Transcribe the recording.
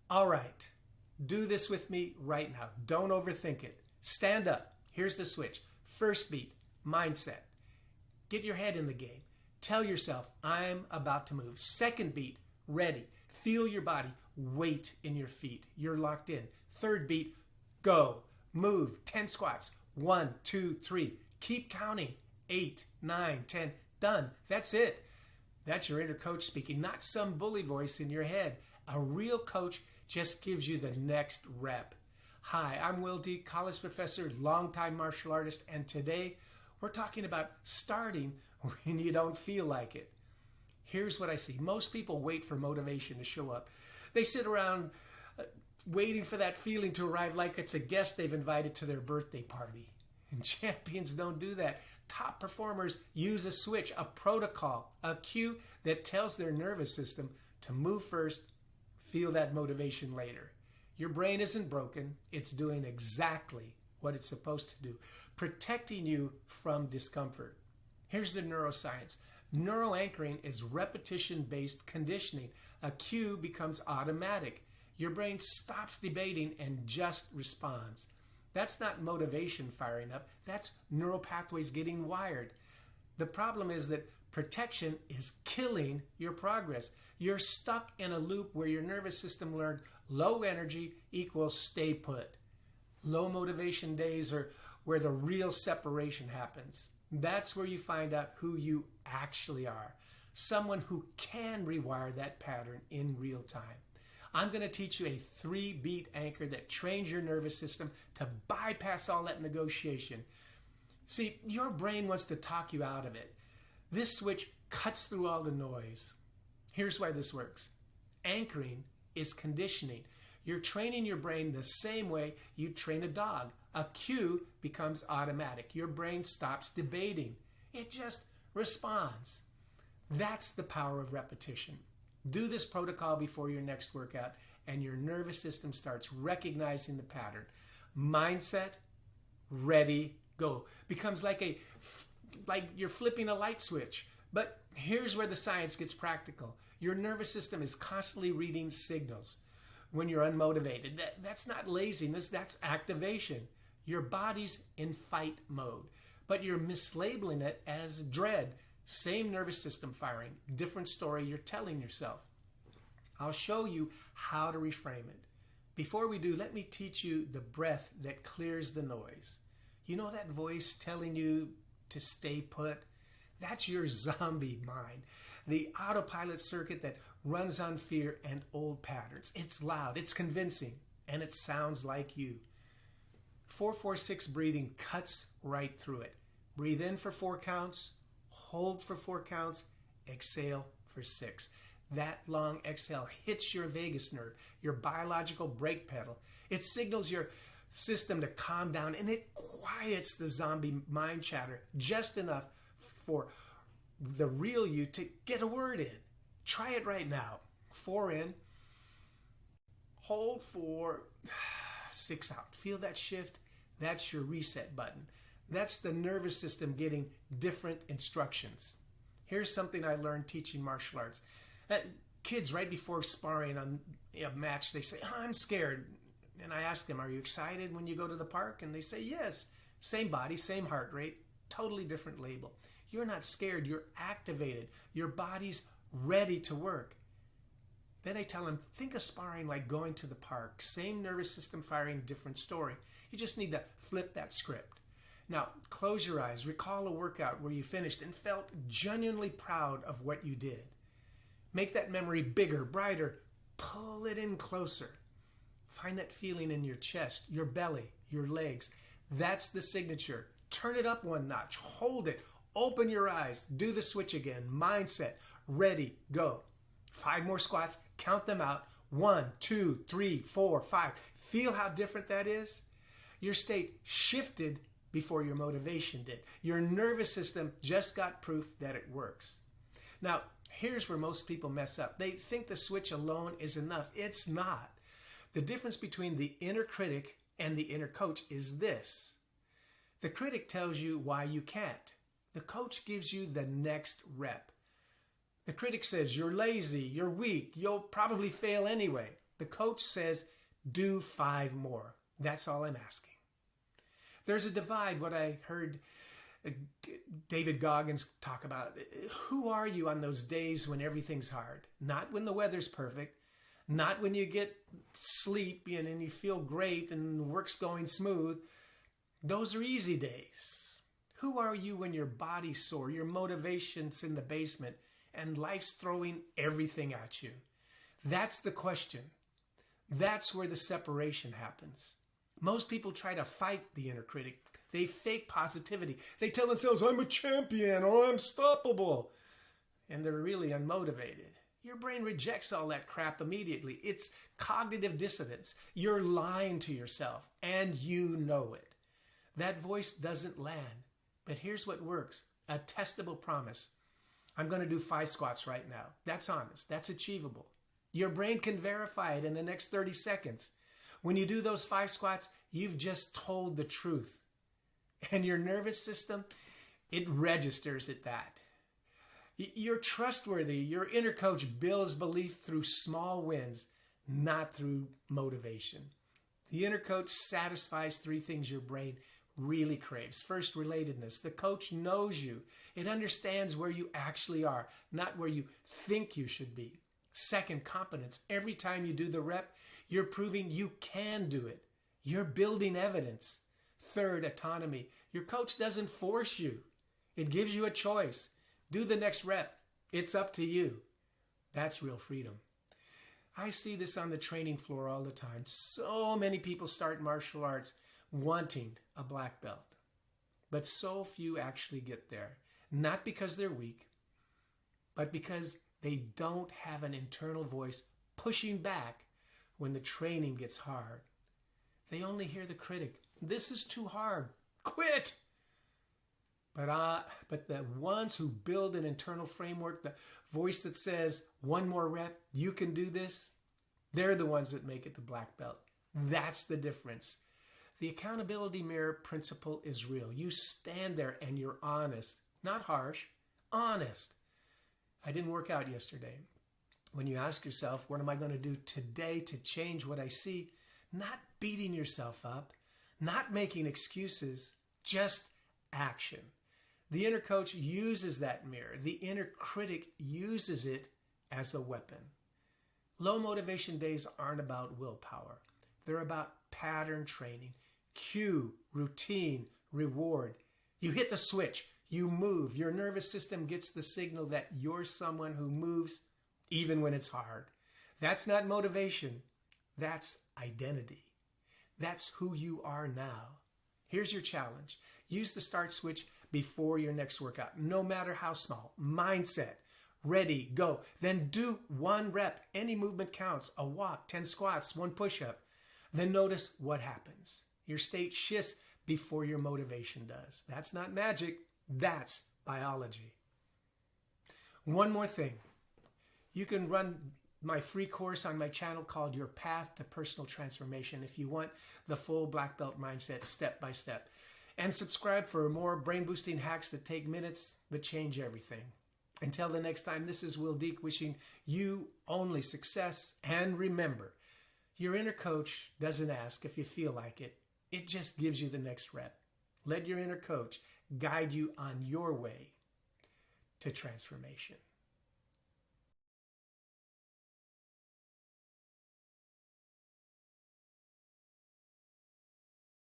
All right, do this with me right now. Don't overthink it. Stand up. Here's the switch. First beat, mindset. Get your head in the game. Tell yourself, I'm about to move. Second beat, ready. Feel your body. Weight in your feet. You're locked in. Third beat, go. Move. 10 squats. 1, 2, 3. Keep counting. 8, 9, 10. Done. That's it. That's your inner coach speaking, not some bully voice in your head. A real coach just gives you the next rep. Hi, I'm Will Dieck, college professor, longtime martial artist, and today we're talking about starting when you don't feel like it. Here's what I see. Most people wait for motivation to show up. They sit around waiting for that feeling to arrive like it's a guest they've invited to their birthday party. And champions don't do that. Top performers use a switch, a protocol, a cue that tells their nervous system to move first, feel that motivation later. Your brain isn't broken. It's doing exactly what it's supposed to do, protecting you from discomfort. Here's the neuroscience. Neuroanchoring is repetition-based conditioning. A cue becomes automatic. Your brain stops debating and just responds. That's not motivation firing up. That's neural pathways getting wired. The problem is that protection is killing your progress. You're stuck in a loop where your nervous system learned low energy equals stay put. Low motivation days are where the real separation happens. That's where you find out who you actually are. Someone who can rewire that pattern in real time. I'm going to teach you a 3-beat anchor that trains your nervous system to bypass all that negotiation. See, your brain wants to talk you out of it. This switch cuts through all the noise. Here's why this works. Anchoring is conditioning. You're training your brain the same way you train a dog. A cue becomes automatic. Your brain stops debating. It just responds. That's the power of repetition. Do this protocol before your next workout and your nervous system starts recognizing the pattern. Mindset, ready, go. Becomes like you're flipping a light switch. But here's where the science gets practical. Your nervous system is constantly reading signals. When you're unmotivated, that's not laziness, that's activation. Your body's in fight mode, but you're mislabeling it as dread. Same nervous system firing, different story you're telling yourself. I'll show you how to reframe it. Before we do, let me teach you the breath that clears the noise. You know that voice telling you to stay put? That's your zombie mind, the autopilot circuit that runs on fear and old patterns. It's loud, it's convincing, and it sounds like you. 4-4-6 breathing cuts right through it. Breathe in for 4 counts, hold for 4 counts, exhale for 6. That long exhale hits your vagus nerve, your biological brake pedal. It signals your system to calm down, and it quiets the zombie mind chatter just enough for the real you to get a word in. Try it right now. 4 in, hold 4, 6 out. Feel that shift? That's your reset button. That's the nervous system getting different instructions. Here's something I learned teaching martial arts. Kids, right before sparring on a match, they say, I'm scared. And I ask them, are you excited when you go to the park? And they say, yes. Same body, same heart rate, totally different label. You're not scared, you're activated. Your body's ready to work. Then I tell them, think of sparring like going to the park. Same nervous system firing, different story. You just need to flip that script. Now, close your eyes. Recall a workout where you finished and felt genuinely proud of what you did. Make that memory bigger, brighter. Pull it in closer. Find that feeling in your chest, your belly, your legs. That's the signature. Turn it up 1 notch. Hold it. Open your eyes. Do the switch again. Mindset. Ready. Go. 5 more squats. Count them out. 1, 2, 3, 4, 5. Feel how different that is? Your state shifted before your motivation did. Your nervous system just got proof that it works. Now, here's where most people mess up. They think the switch alone is enough. It's not. The difference between the inner critic and the inner coach is this. The critic tells you why you can't. The coach gives you the next rep. The critic says, you're lazy, you're weak, you'll probably fail anyway. The coach says, do 5 more. That's all I'm asking. There's a divide, what I heard David Goggins talk about. Who are you on those days when everything's hard? Not when the weather's perfect, not when you get sleep and you feel great and work's going smooth. Those are easy days. Who are you when your body's sore, your motivation's in the basement, and life's throwing everything at you? That's the question. That's where the separation happens. Most people try to fight the inner critic. They fake positivity. They tell themselves, I'm a champion or I'm unstoppable. And they're really unmotivated. Your brain rejects all that crap immediately. It's cognitive dissonance. You're lying to yourself and you know it. That voice doesn't land. But here's what works. A testable promise. I'm going to do 5 squats right now. That's honest. That's achievable. Your brain can verify it in the next 30 seconds. When you do those 5 squats, you've just told the truth. And your nervous system, it registers at that. You're trustworthy. Your inner coach builds belief through small wins, not through motivation. The inner coach satisfies 3 things your brain really craves. First, relatedness. The coach knows you. It understands where you actually are, not where you think you should be. Second, competence. Every time you do the rep, you're proving you can do it. You're building evidence. Third, autonomy. Your coach doesn't force you. It gives you a choice. Do the next rep. It's up to you. That's real freedom. I see this on the training floor all the time. So many people start martial arts wanting a black belt. But so few actually get there. Not because they're weak, but because they don't have an internal voice pushing back when the training gets hard. They only hear the critic. This is too hard. Quit! But the ones who build an internal framework, the voice that says, 1 more rep, you can do this, they're the ones that make it to black belt. That's the difference. The accountability mirror principle is real. You stand there and you're honest. Not harsh, honest. I didn't work out yesterday. When you ask yourself, what am I going to do today to change what I see? Not beating yourself up, not making excuses, just action. The inner coach uses that mirror. The inner critic uses it as a weapon. Low motivation days aren't about willpower. They're about pattern training, cue, routine, reward. You hit the switch, you move. Your nervous system gets the signal that you're someone who moves even when it's hard. That's not motivation. That's identity. That's who you are now. Here's your challenge. Use the start switch before your next workout, no matter how small. Mindset. Ready, go. Then do 1 rep. Any movement counts. A walk, 10 squats, 1 push-up. Then notice what happens. Your state shifts before your motivation does. That's not magic. That's biology. One more thing. You can run my free course on my channel called Your Path to Personal Transformation if you want the full black belt mindset step by step. And subscribe for more brain-boosting hacks that take minutes but change everything. Until the next time, this is Will Dieck wishing you only success. And remember, your inner coach doesn't ask if you feel like it. It just gives you the next rep. Let your inner coach guide you on your way to transformation.